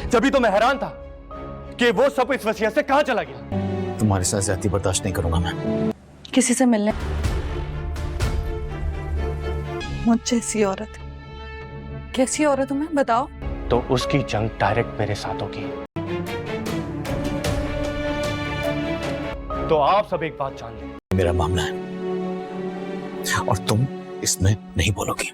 जभी तो मैं हैरान था कि वो सब इस वसीयत से कहां चला गया। तुम्हारे साथ ज्यादती बर्दाश्त नहीं करूंगा मैं। किसी से मिलने मुझ जैसी औरत। कैसी औरत हूं मैं, बताओ। तो उसकी जंग डायरेक्ट मेरे साथ होगी। तो आप सब एक बात जान लें, मेरा मामला है और तुम इसमें नहीं बोलोगी।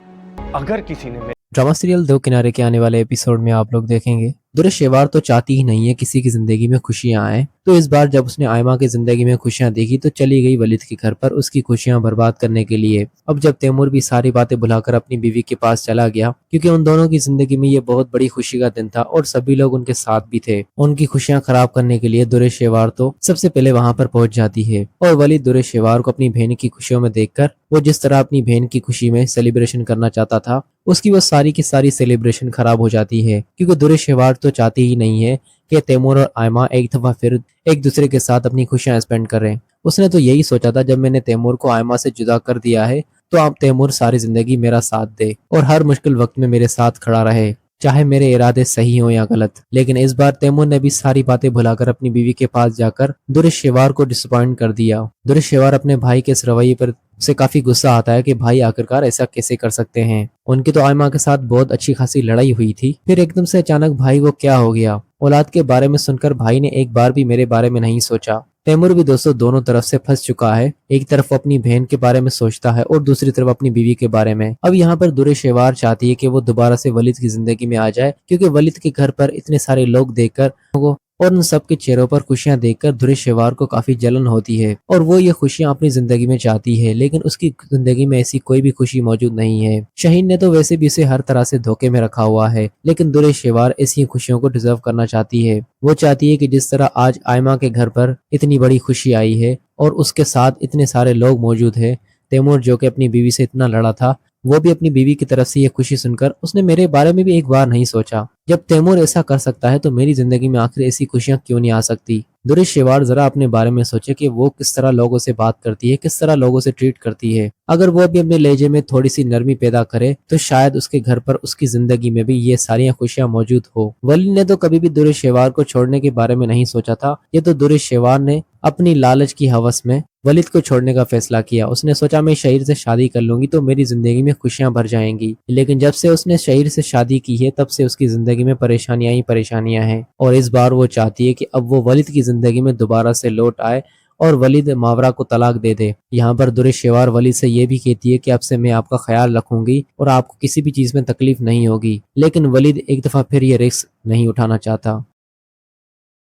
अगर किसी ने ड्रामा सीरियल दो किनारे के आने वाले एपिसोड में आप लोग देखेंगे दुर्र शेवार तो चाहती ही नहीं है किसी की जिंदगी में खुशियां आए। तो इस बार जब उसने आयमा की जिंदगी में खुशियां देखी तो चली गई वलिद के घर पर उसकी खुशियां बर्बाद करने के लिए। अब जब तैमूर भी सारी बातें भुलाकर अपनी बीवी के पास चला गया, क्योंकि उन दोनों की जिंदगी में ये बहुत बड़ी खुशी का दिन था और सभी लोग उनके साथ भी थे। उनकी खुशियां खराब करने के लिए दुर्र शेवार तो सबसे पहले वहां पर पहुंच जाती है और वलिद दुर्र शेवार को अपनी बहन की खुशियों में देखकर वो जिस तरह अपनी बहन की खुशी में सेलिब्रेशन करना चाहता था उसकी वो सारी की सारी सेलिब्रेशन खराब हो जाती है, क्योंकि दुर्र शेवार तो चाहती ही नहीं है कि तैमूर और आयमा एक दफा फिर एक दूसरे के साथ अपनी खुशियां स्पेंड करें। उसने तो यही सोचा था जब मैंने तैमूर को आयमा से जुदा कर दिया है तो अब तैमूर सारी जिंदगी मेरा साथ दे और हर मुश्किल वक्त में मेरे साथ खड़ा रहे, चाहे मेरे इरादे सही हो या गलत। लेकिन इस बार तैमूर ने भी सारी बातें भुलाकर अपनी बीवी के पास जाकर दुर्र शेवार को डिसअपॉइंट कर दिया। दुर्र शेवार अपने भाई के इस रवैये पर उसे काफी गुस्सा आता है कि भाई आखिरकार ऐसा कैसे कर सकते हैं। उनकी तो आयमा के साथ बहुत अच्छी खासी लड़ाई हुई थी, फिर एकदम से अचानक भाई को क्या हो गया। औलाद के बारे में सुनकर भाई ने एक बार भी मेरे बारे में नहीं सोचा। तैमूर भी दोस्तों दोनों तरफ से फंस चुका है, एक तरफ अपनी बहन के बारे में सोचता है और दूसरी तरफ अपनी बीवी के बारे में। अब यहाँ पर दुर्र शेवार चाहती है कि वो दोबारा से वलिद की जिंदगी में आ जाए, क्योंकि वलिद के घर पर इतने सारे लोग देखकर और उन सब के चेहरों पर खुशियां देखकर दुर्र शेवार को काफी जलन होती है और वो ये खुशियां अपनी जिंदगी में चाहती है, लेकिन उसकी जिंदगी में ऐसी कोई भी खुशी मौजूद नहीं है। शहीन ने तो वैसे भी इसे हर तरह से धोखे में रखा हुआ है, लेकिन दुर्र शेवार ऐसी खुशियों को डिजर्व करना चाहती है। वो चाहती है कि जिस तरह आज आयमा के घर पर इतनी बड़ी खुशी आई है और उसके साथ इतने सारे लोग मौजूद है, तैमूर जो कि अपनी बीवी से इतना लड़ा था वो भी अपनी बीवी की तरफ से ये खुशी सुनकर उसने मेरे बारे में भी एक बार नहीं सोचा। जब तैमूर ऐसा कर सकता है तो मेरी जिंदगी में आखिर ऐसी खुशियां क्यों नहीं आ सकती। दुर्र शेवार जरा अपने बारे में सोचे कि वो किस तरह लोगों से बात करती है, किस तरह लोगों से ट्रीट करती है। अगर वो भी अपने लहजे में थोड़ी सी नरमी पैदा करे तो शायद उसके घर पर उसकी जिंदगी में भी ये सारी खुशियां मौजूद हो। वली ने तो कभी भी दुर्र शेवार को छोड़ने के बारे में नहीं सोचा था। ये तो दुर्र शेवार ने अपनी लालच की हवस में वलिद को छोड़ने का फैसला किया। उसने सोचा मैं शहीर से शादी कर लूंगी तो मेरी जिंदगी में खुशियां भर जाएंगी, लेकिन जब से उसने शहीर से शादी की है तब से उसकी जिंदगी में परेशानियां ही परेशानियां हैं और इस बार वो चाहती है कि अब वो वलिद की जिंदगी में दोबारा से लौट आए और वलिद मावरा को तलाक दे दे। यहाँ पर दुर्र शेवार वलिद से ये भी कहती है कि अब से मैं आपका ख्याल रखूंगी और आपको किसी भी चीज में तकलीफ नहीं होगी, लेकिन वलिद एक दफा फिर ये रिस्क नहीं उठाना चाहता।